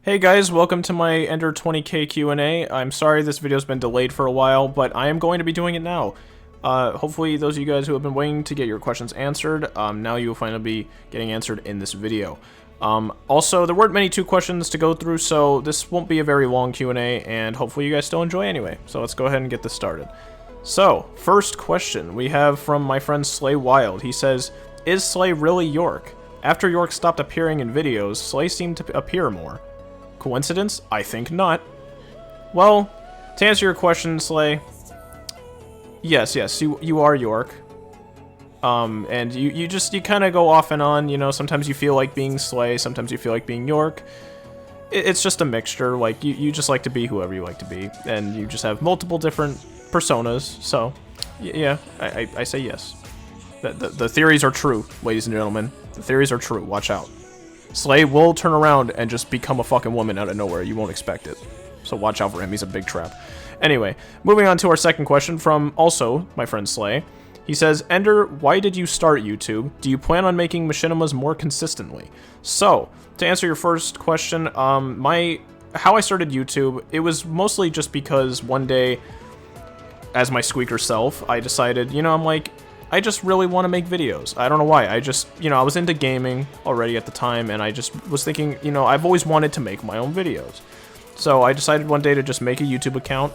Hey guys, welcome to my Ender 20k Q&A. I'm sorry this video's been delayed for a while, but I am going to be doing it now. Hopefully those of you guys who have been waiting to get your questions answered, now you will finally be getting answered in this video. Also, there weren't many questions to go through, so this won't be a very long Q&A, and hopefully you guys still enjoy anyway. So let's go ahead and get this started. So, first question we have from my friend Slay Wild. He says, is Slay really York? After York stopped appearing in videos, Slay seemed to appear more. Coincidence? I think not. Well, to answer your question, Slay, yes, you are York. And you kind of go off and on, you know, sometimes you feel like being Slay, sometimes you feel like being York. It's just a mixture, like, you just like to be whoever you like to be, and you just have multiple different personas, so, yeah, I say yes. The theories are true, ladies and gentlemen. The theories are true, watch out. Slay will turn around and just become a fucking woman out of nowhere. You won't expect it. So watch out for him. He's a big trap. Anyway, moving on to our second question from also my friend Slay. He says, Ender, why did you start YouTube? Do you plan on making Machinimas more consistently? So, to answer your first question, how I started YouTube, it was mostly just because one day, as my squeaker self, I decided, you know, I'm like, I just really want to make videos. I don't know why. I just, you know, I was into gaming already at the time, and I just was thinking, you know, I've always wanted to make my own videos. So I decided one day to just make a YouTube account,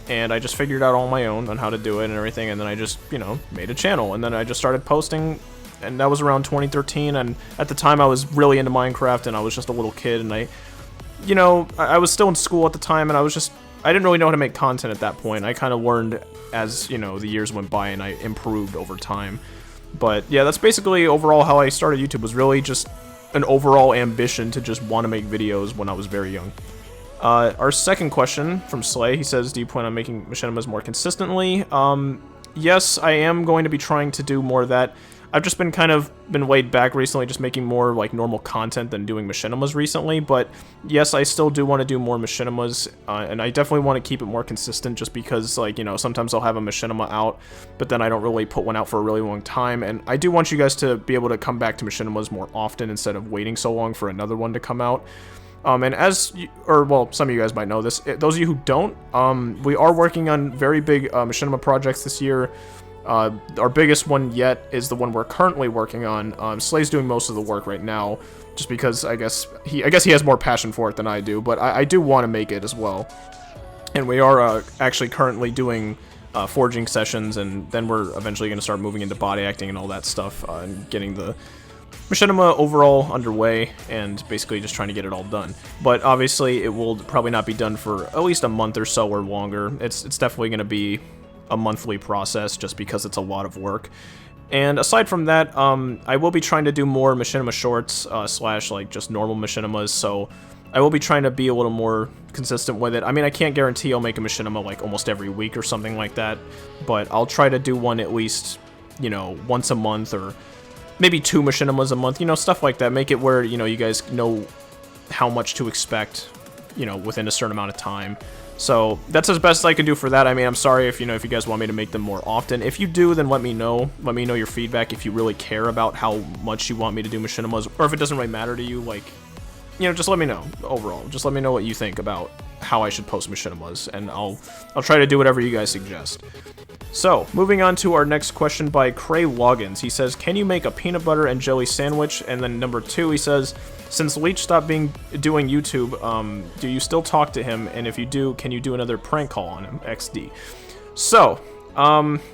and I just figured out all my own on how to do it and everything, and then I just, you know, made a channel, and then I just started posting, and that was around 2013, and at the time I was really into Minecraft, and I was just a little kid, and I was still in school at the time, and I didn't really know how to make content at that point. I kind of learned as, you know, the years went by and I improved over time. But yeah, that's basically overall how I started YouTube, was really just an overall ambition to just want to make videos when I was very young. Our second question from Slay, he says, do you plan on making Machinimas more consistently? Yes, I am going to be trying to do more of that. I've just been laid back recently, just making more like normal content than doing Machinimas recently, but yes, I still do want to do more Machinimas, and I definitely want to keep it more consistent just because, like, you know, sometimes I'll have a Machinima out, but then I don't really put one out for a really long time, and I do want you guys to be able to come back to Machinimas more often instead of waiting so long for another one to come out. And well, some of you guys might know this, those of you who don't, we are working on very big Machinima projects this year. Our biggest one yet is the one we're currently working on. Slay's doing most of the work right now, just because I guess he has more passion for it than I do, but I do want to make it as well. And we are actually currently doing forging sessions, and then we're eventually going to start moving into body acting and all that stuff, and getting the Machinima overall underway, and basically just trying to get it all done. But obviously it will probably not be done for at least a month or so or longer. It's definitely going to be a monthly process just because it's a lot of work. And aside from that, I will be trying to do more Machinima shorts slash like just normal Machinimas, so I will be trying to be a little more consistent with it. I mean, I can't guarantee I'll make a Machinima like almost every week or something like that, but I'll try to do one at least, you know, once a month, or maybe 2 Machinimas a month, you know, stuff like that. Make it where, you know, you guys know how much to expect, you know, within a certain amount of time. So that's as best I can do for that. I mean, I'm sorry if, you know, if you guys want me to make them more often. If you do, then let me know. Let me know your feedback if you really care about how much you want me to do Machinimas, or if it doesn't really matter to you, like, you know, just let me know overall. Just let me know what you think about how I should post Machinimas, and I'll try to do whatever you guys suggest. So, moving on to our next question by Cray Loggins. He says, can you make a peanut butter and jelly sandwich? And then number 2, he says, since Leech stopped doing YouTube, do you still talk to him? And if you do, can you do another prank call on him? XD. So,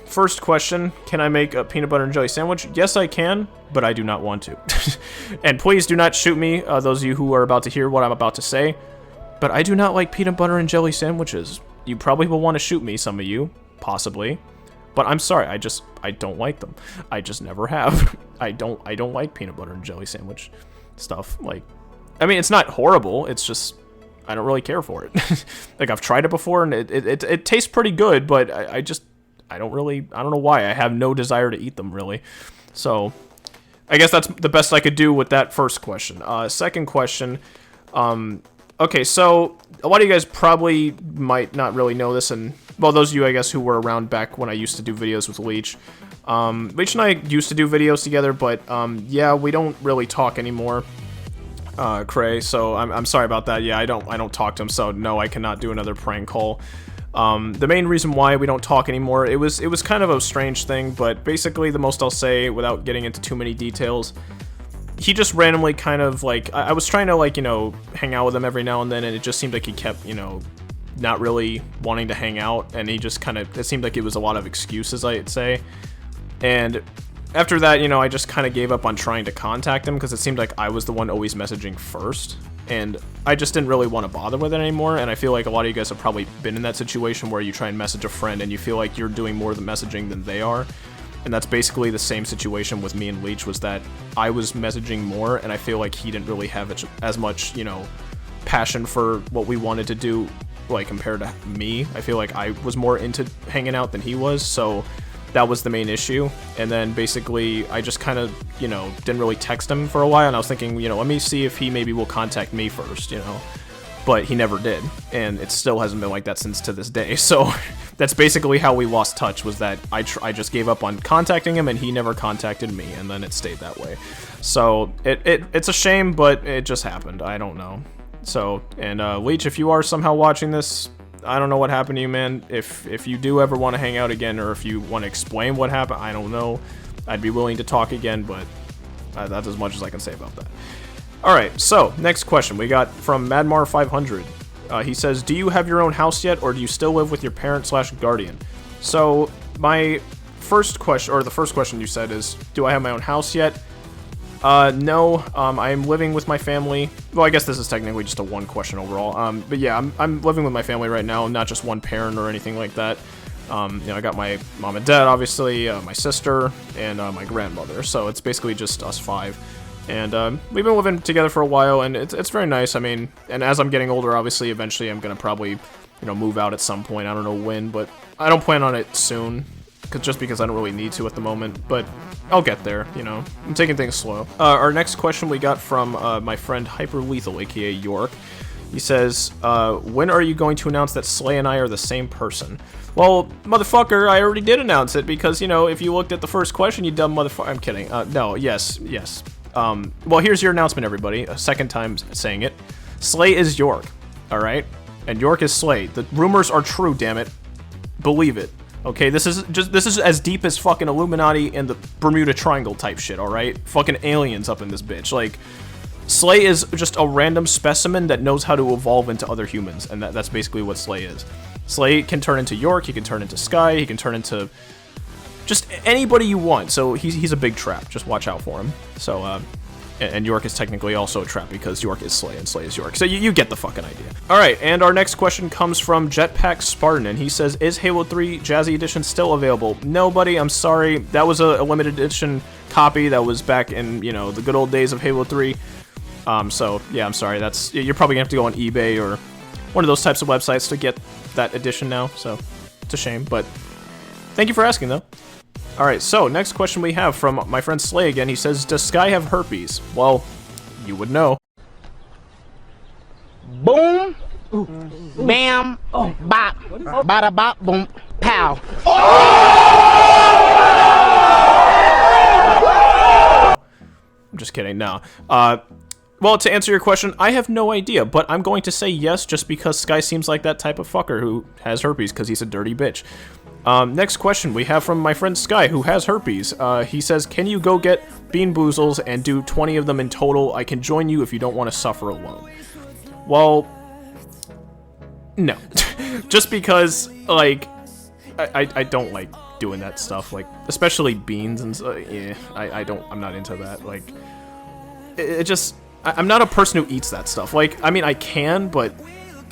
first question, can I make a peanut butter and jelly sandwich? Yes, I can, but I do not want to. And please do not shoot me, those of you who are about to hear what I'm about to say, but I do not like peanut butter and jelly sandwiches. You probably will want to shoot me, some of you, possibly. But I'm sorry, I don't like them. I just never have. I don't like peanut butter and jelly sandwich stuff. Like, I mean, it's not horrible, it's just, I don't really care for it. Like, I've tried it before, and it tastes pretty good, but I don't know why. I have no desire to eat them, really. So, I guess that's the best I could do with that first question. Second question, okay, so a lot of you guys probably might not really know this, and, well, those of you, I guess, who were around back when I used to do videos with Leech. Leech and I used to do videos together, but, yeah, we don't really talk anymore. Cray. So I'm sorry about that. Yeah, I don't talk to him. So no, I cannot do another prank call. The main reason why we don't talk anymore, it was kind of a strange thing, but basically the most I'll say without getting into too many details, he just randomly kind of like, I was trying to like, you know, hang out with him every now and then, and it just seemed like he kept, you know, not really wanting to hang out, and he just kind of, it seemed like it was a lot of excuses, I'd say. And after that, you know, I just kind of gave up on trying to contact him because it seemed like I was the one always messaging first, and I just didn't really want to bother with it anymore. And I feel like a lot of you guys have probably been in that situation where you try and message a friend and you feel like you're doing more of the messaging than they are. And that's basically the same situation with me and Leech, was that I was messaging more, and I feel like he didn't really have as much, you know, passion for what we wanted to do, like, compared to me. I feel like I was more into hanging out than he was, so that was the main issue. And then basically I just kind of, you know, didn't really text him for a while, and I was thinking, you know, let me see if he maybe will contact me first, you know. But he never did, and it still hasn't been like that since to this day. So that's basically how we lost touch, was that I just gave up on contacting him and he never contacted me, and then it stayed that way. So it's a shame, but it just happened. I don't know. So, and Leech, if you are somehow watching this, I don't know what happened to you, man. If you do ever want to hang out again, or if you want to explain what happened, I don't know. I'd be willing to talk again, but that's as much as I can say about that. Alright, so, next question we got from Madmar500. He says, do you have your own house yet, or do you still live with your parent/guardian? So, my first question, or the first question you said is, do I have my own house yet? No, I'm living with my family. Well, I guess this is technically just a one question overall. But yeah, I'm living with my family right now, not just one parent or anything like that. You know, I got my mom and dad, obviously, my sister, and my grandmother. So it's basically just us five. And we've been living together for a while, and it's very nice. I mean, and as I'm getting older, obviously, eventually I'm gonna probably, you know, move out at some point. I don't know when, but I don't plan on it soon, just because I don't really need to at the moment. But I'll get there, you know. I'm taking things slow. Our next question we got from my friend Hyper Lethal, aka York. He says, when are you going to announce that Slay and I are the same person? Well, motherfucker, I already did announce it, because, you know, if you looked at the first question, you dumb motherfucker. I'm kidding. No, yes. Well, here's your announcement, everybody. A second time saying it. Slay is York, alright? And York is Slay. The rumors are true, damn it. Believe it. Okay, this is as deep as fucking Illuminati and the Bermuda Triangle type shit, alright? Fucking aliens up in this bitch. Like, Slay is just a random specimen that knows how to evolve into other humans, and that's basically what Slay is. Slay can turn into York, he can turn into Skye, he can turn into just anybody you want, so he's a big trap. Just watch out for him. So, and York is technically also a trap, because York is Slay and Slay is York. So you get the fucking idea. Alright, and our next question comes from Jetpack Spartan, and he says, is Halo 3 Jazzy Edition still available? No, buddy, I'm sorry. That was a limited edition copy that was back in, you know, the good old days of Halo 3. So, yeah, I'm sorry. You're probably gonna have to go on eBay or one of those types of websites to get that edition now, so it's a shame, but thank you for asking, though. Alright, so, next question we have from my friend Slay again. He says, does Skye have herpes? Well, you would know. Boom, bam, bop, bada bop, boom, pow. I'm just kidding, no. Well, to answer your question, I have no idea, but I'm going to say yes just because Skye seems like that type of fucker who has herpes, because he's a dirty bitch. Next question we have from my friend Skye, who has herpes. He says, can you go get Bean Boozles and do 20 of them in total? I can join you if you don't want to suffer alone. Well, no. Just because, like, I don't like doing that stuff, like, especially beans and yeah, I'm not into that. Like, it just, I'm not a person who eats that stuff. Like, I mean, I can, but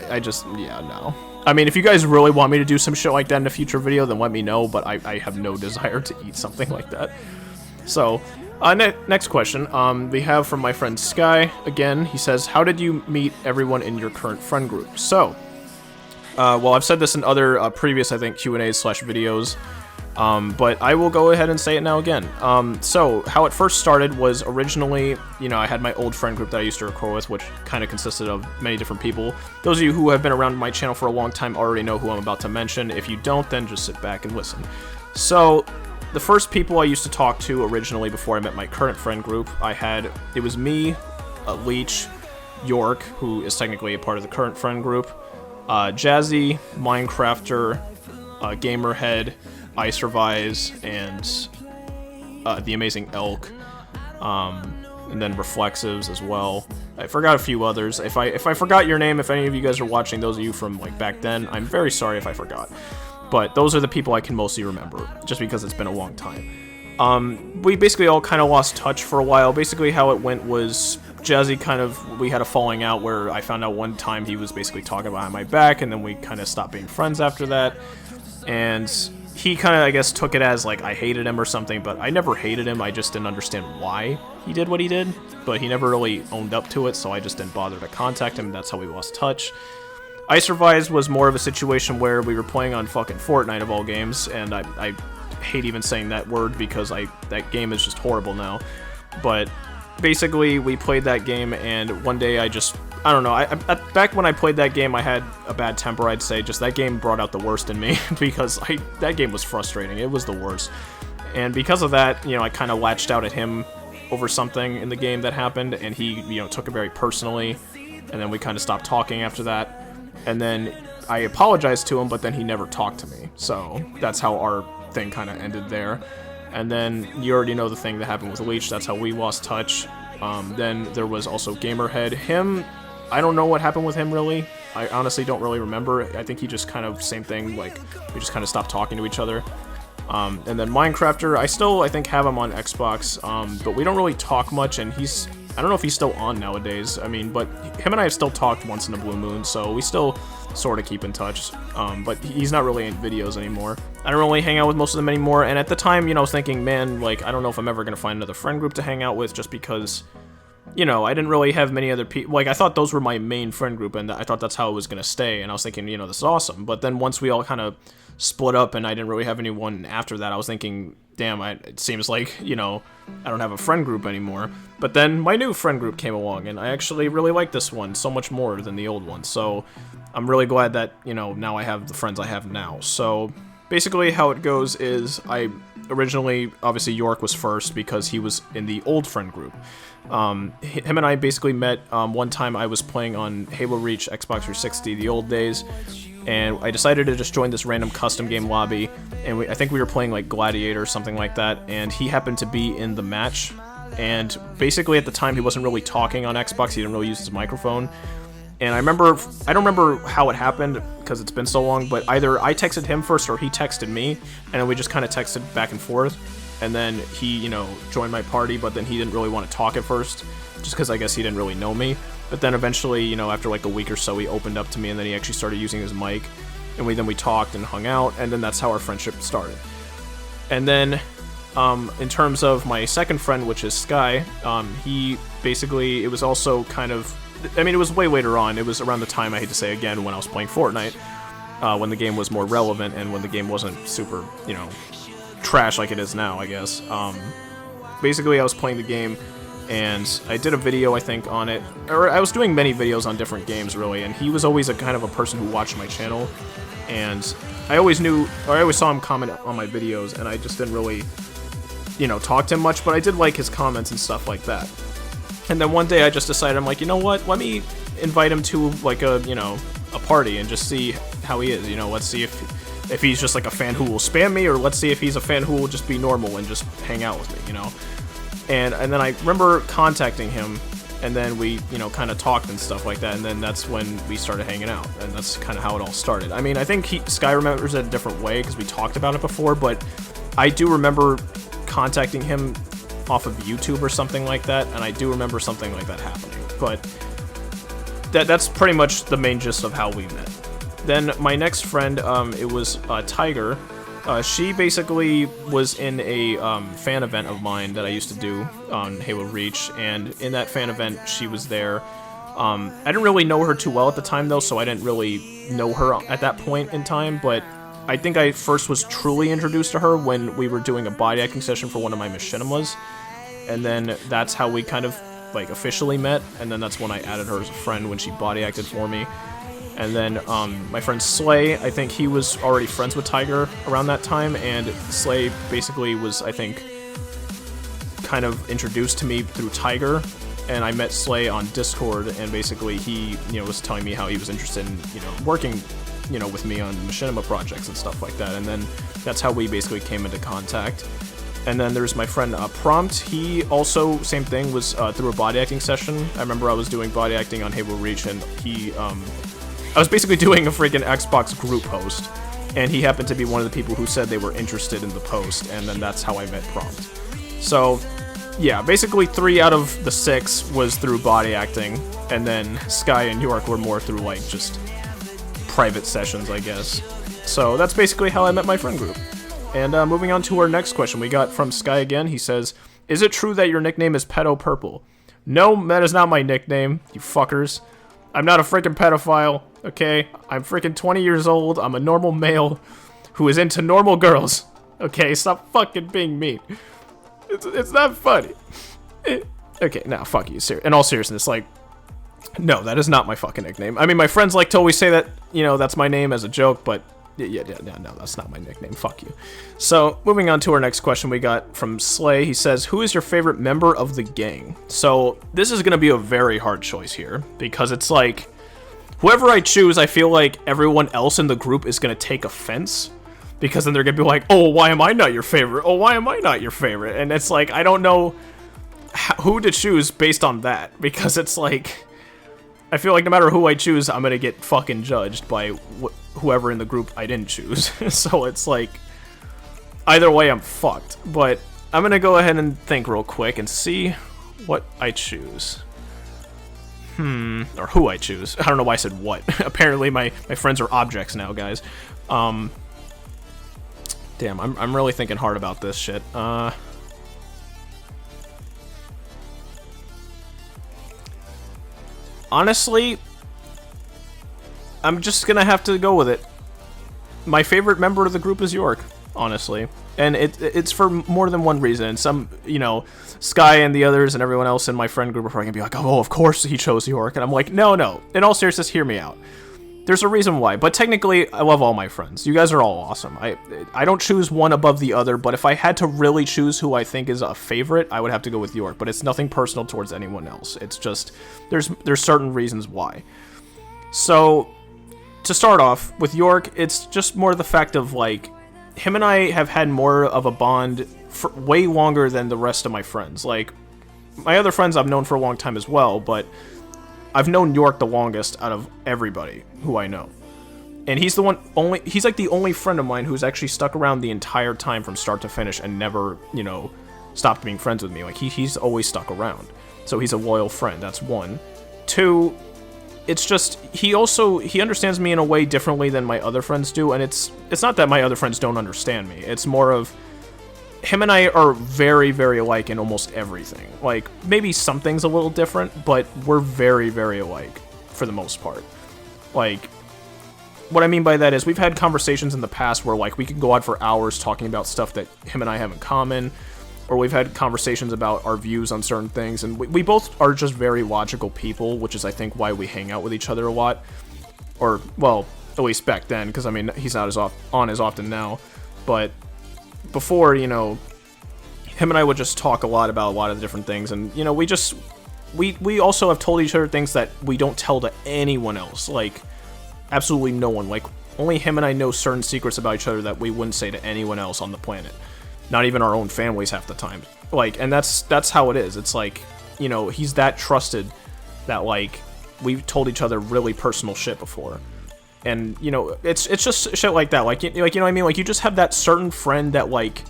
I just, yeah, no. I mean, if you guys really want me to do some shit like that in a future video, then let me know, but I have no desire to eat something like that. So, next question, we have from my friend Skye, again. He says, how did you meet everyone in your current friend group? So, well, I've said this in other previous, I think, Q&As/videos, but I will go ahead and say it now again. So, how it first started was originally, you know, I had my old friend group that I used to record with, which kind of consisted of many different people. Those of you who have been around my channel for a long time already know who I'm about to mention. If you don't, then just sit back and listen. So, the first people I used to talk to originally before I met my current friend group, it was me, Leech, York, who is technically a part of the current friend group, Jazzy, Minecrafter, Gamerhead, Icervise, and the Amazing Elk, and then Reflexives as well. I forgot a few others. If I forgot your name, if any of you guys are watching, those of you from like back then, I'm very sorry if I forgot. But those are the people I can mostly remember, just because it's been a long time. We basically all kind of lost touch for a while. Basically how it went was Jazzy we had a falling out where I found out one time he was basically talking behind my back, and then we kind of stopped being friends after that. And he kind of, I guess, took it as like I hated him or something, but I never hated him. I just didn't understand why he did what he did, but he never really owned up to it, so I just didn't bother to contact him. That's how we lost touch. Icervise was more of a situation where we were playing on fucking Fortnite of all games, and I hate even saying that word because that game is just horrible now. But basically, we played that game, and one day I don't know, back when I played that game, I had a bad temper, I'd say. Just that game brought out the worst in me, because that game was frustrating. It was the worst. And because of that, you know, I kind of latched out at him over something in the game that happened, and he, you know, took it very personally, and then we kind of stopped talking after that. And then I apologized to him, but then he never talked to me. So that's how our thing kind of ended there. And then you already know the thing that happened with Leech. That's how we lost touch. Then there was also Gamerhead. Him, I don't know what happened with him, really. I honestly don't really remember. I think he just kind of, same thing, like, we just kind of stopped talking to each other. And then Minecrafter, I think, have him on Xbox, but we don't really talk much, and I don't know if he's still on nowadays. I mean, but him and I have still talked once in a blue moon, so we still sort of keep in touch. But he's not really in videos anymore. I don't really hang out with most of them anymore, and at the time, you know, I was thinking, man, like, I don't know if I'm ever going to find another friend group to hang out with, just because, you know, I didn't really have many other people. Like, I thought those were my main friend group, and I thought that's how it was going to stay, and I was thinking, you know, this is awesome. But then once we all kind of split up and I didn't really have anyone after that, I was thinking, damn, it seems like, you know, I don't have a friend group anymore. But then my new friend group came along, and I actually really like this one so much more than the old one. So I'm really glad that, you know, now I have the friends I have now. So basically how it goes is I originally, obviously York was first because he was in the old friend group. Him and I basically met one time I was playing on Halo Reach Xbox 360, the old days, and I decided to just join this random custom game lobby, and I think we were playing like Gladiator or something like that, and he happened to be in the match, and basically at the time he wasn't really talking on Xbox, he didn't really use his microphone, and I don't remember how it happened, because it's been so long, but either I texted him first or he texted me, and then we just kind of texted back and forth, and then he, you know, joined my party, but then he didn't really want to talk at first, just because I guess he didn't really know me. But then eventually, you know, after like a week or so, he opened up to me, and then he actually started using his mic, and we talked and hung out, and then that's how our friendship started. And then, in terms of my second friend, which is Skye, he basically, it was also kind of, I mean, it was way later on, it was around the time, I hate to say again, when I was playing Fortnite, when the game was more relevant, and when the game wasn't super, you know, trash like it is now, I guess. Basically, I was playing the game, and I did a video, I think, on it, or I was doing many videos on different games, really, and he was always a kind of a person who watched my channel, and I always saw him comment on my videos, and I just didn't really, you know, talk to him much, but I did like his comments and stuff like that. And then one day I just decided, I'm like, you know what, let me invite him to, like, a, you know, a party, and just see how he is, you know, let's see if he's just like a fan who will spam me, or let's see if he's a fan who will just be normal and just hang out with me, you know. And then I remember contacting him, and then we, you know, kind of talked and stuff like that, and then that's when we started hanging out, and that's kind of how it all started. I mean, I think Skye remembers it a different way, because we talked about it before, but I do remember contacting him off of YouTube or something like that, and I do remember something like that happening, but that's pretty much the main gist of how we met. Then my next friend, it was Tiger. She basically was in a fan event of mine that I used to do on Halo Reach, and in that fan event, she was there. I didn't really know her too well at the time, though, so I didn't really know her at that point in time, but I think I first was truly introduced to her when we were doing a body acting session for one of my Machinimas, and then that's how we kind of, like, officially met, and then that's when I added her as a friend when she body acted for me. And then my friend Slay, I think he was already friends with Tiger around that time, and Slay basically was, I think, kind of introduced to me through Tiger, and I met Slay on Discord, and basically he, was telling me how he was interested in, working, with me on Machinima projects and stuff like that, and then that's how we basically came into contact. And then there's my friend Prompt. He also, same thing, was through a body acting session. I remember I was doing body acting on Halo Reach, and he, I was basically doing a freaking Xbox group post, and he happened to be one of the people who said they were interested in the post, and then that's how I met Prompt. So, yeah, basically 3 out of the 6 was through body acting, and then Skye and York were more through, like, just private sessions, I guess. So that's basically how I met my friend group. And moving on to our next question we got from Skye again. He says, is it true that your nickname is Pedo Purple? No, that is not my nickname, you fuckers. I'm not a freaking pedophile, okay? I'm freaking 20 years old. I'm a normal male who is into normal girls. Okay, stop fucking being mean. It's not funny. Okay, now fuck you. In all seriousness, like, no, that is not my fucking nickname. I mean, my friends like to always say that, that's my name as a joke, but yeah, no, that's not my nickname. Fuck you. So, moving on to our next question we got from Slay. He says, who is your favorite member of the gang? So, this is going to be a very hard choice here, because it's like, whoever I choose, I feel like everyone else in the group is going to take offense, because then they're going to be like, oh, why am I not your favorite? Oh, why am I not your favorite? And it's like, I don't know who to choose based on that, because it's like, I feel like no matter who I choose, I'm going to get fucking judged by whoever in the group I didn't choose. So it's like, either way, I'm fucked. But I'm going to go ahead and think real quick and see what I choose. Or who I choose. I don't know why I said what. Apparently my friends are objects now, guys. Damn, I'm really thinking hard about this shit. Honestly, I'm just gonna have to go with it. My favorite member of the group is York, honestly. And it's for more than one reason. Some, Skye and the others and everyone else in my friend group are probably gonna be like, oh, of course he chose York. And I'm like, no. In all seriousness, hear me out. There's a reason why. But technically, I love all my friends. You guys are all awesome. I don't choose one above the other, but if I had to really choose who I think is a favorite, I would have to go with York. But it's nothing personal towards anyone else. It's just, there's certain reasons why. So, to start off, with York, it's just more the fact of, like, him and I have had more of a bond for way longer than the rest of my friends. Like, my other friends I've known for a long time as well, but I've known York the longest out of everybody who I know. And he's he's like the only friend of mine who's actually stuck around the entire time from start to finish and never, stopped being friends with me. Like, he's always stuck around. So he's a loyal friend, that's one. Two, it's just, he understands me in a way differently than my other friends do, and it's not that my other friends don't understand me. It's more of, him and I are very, very alike in almost everything. Like, maybe something's a little different, but we're very, very alike, for the most part. Like, what I mean by that is, we've had conversations in the past where, like, we could go on for hours talking about stuff that him and I have in common, or we've had conversations about our views on certain things, and we both are just very logical people, which is, I think, why we hang out with each other a lot. Or, well, at least back then, because, I mean, he's not as often now, but before, him and I would just talk a lot about a lot of the different things, and, we also have told each other things that we don't tell to anyone else, like, absolutely no one. Like, only him and I know certain secrets about each other that we wouldn't say to anyone else on the planet. Not even our own families half the time. Like, and that's how it is. It's like, he's that trusted that, like, we've told each other really personal shit before. And, it's just shit like that. Like, you know what I mean? Like, you just have that certain friend that, like,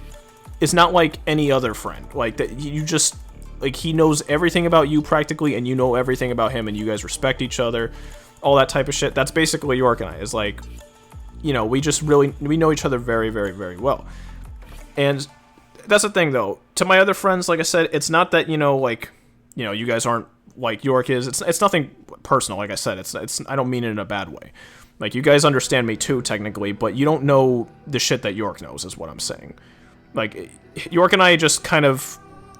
is not like any other friend. Like, that you just, like, he knows everything about you practically, and you know everything about him, and you guys respect each other. All that type of shit. That's basically York and I. Is like, we know each other very, very, very well. And that's the thing, though. To my other friends, like I said, it's not that, you guys aren't like York is. It's nothing personal, like I said. It's I don't mean it in a bad way. Like, you guys understand me too, technically, but you don't know the shit that York knows, is what I'm saying. Like, York and I just kind of,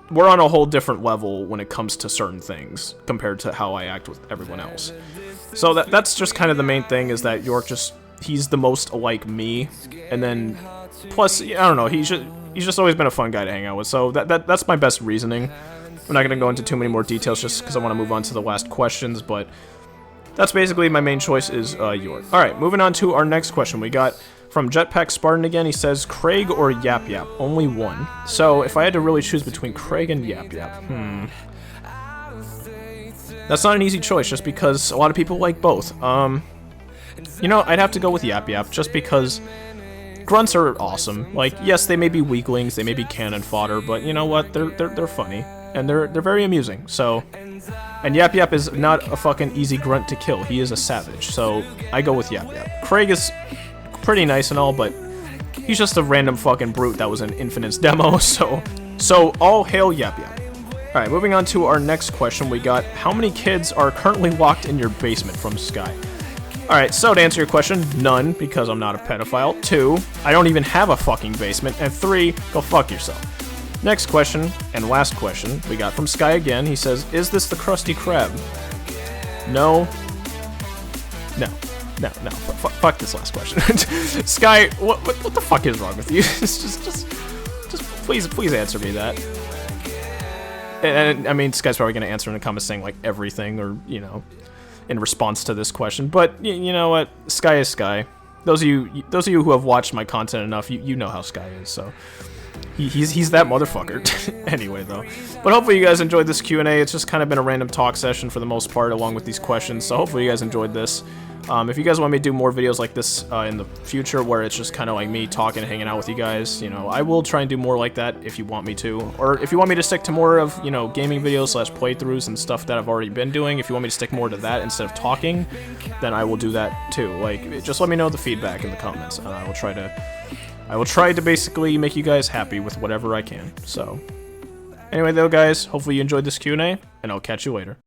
we're on a whole different level when it comes to certain things compared to how I act with everyone else. So that's just kind of the main thing, is that York he's the most like me, and then, plus, I don't know, he's just always been a fun guy to hang out with, so that's my best reasoning. I'm not going to go into too many more details just because I want to move on to the last questions, but that's basically my main choice is York. Alright, moving on to our next question. We got from Jetpack Spartan again. He says, Craig or Yap Yap? Only one. So, if I had to really choose between Craig and Yap Yap, that's not an easy choice, just because a lot of people like both. You know, I'd have to go with Yap Yap, just because grunts are awesome. Like, yes, they may be weaklings, they may be cannon fodder, but you know what? They're funny, and they're very amusing. So, and Yap Yap is not a fucking easy grunt to kill. He is a savage. So I go with Yap Yap. Craig is pretty nice and all, but he's just a random fucking brute that was in Infinite's demo. So all hail Yap Yap. All right, moving on to our next question. We got, how many kids are currently locked in your basement, from Skye? Alright, so to answer your question, none, because I'm not a pedophile. 2, I don't even have a fucking basement. And 3, go fuck yourself. Next question, and last question, we got from Skye again. He says, is this the Krusty Krab? No. No. Fuck this last question. Skye, what the fuck is wrong with you? just please answer me that. And I mean, Skye's probably gonna answer in the comments saying, like, everything, or, you know, in response to this question, but you know what? Skye is Skye. Those of you who have watched my content enough, you know how Skye is. So he's that motherfucker. Anyway, though, but hopefully you guys enjoyed this Q&A. It's just kind of been a random talk session for the most part, along with these questions. So hopefully you guys enjoyed this. If you guys want me to do more videos like this in the future, where it's just kind of like me talking and hanging out with you guys, you know, I will try and do more like that if you want me to. Or if you want me to stick to more of, you know, gaming videos / playthroughs and stuff that I've already been doing, if you want me to stick more to that instead of talking, then I will do that too. Like, just let me know the feedback in the comments, and I will try to basically make you guys happy with whatever I can. So, anyway though, guys, hopefully you enjoyed this Q&A, and I'll catch you later.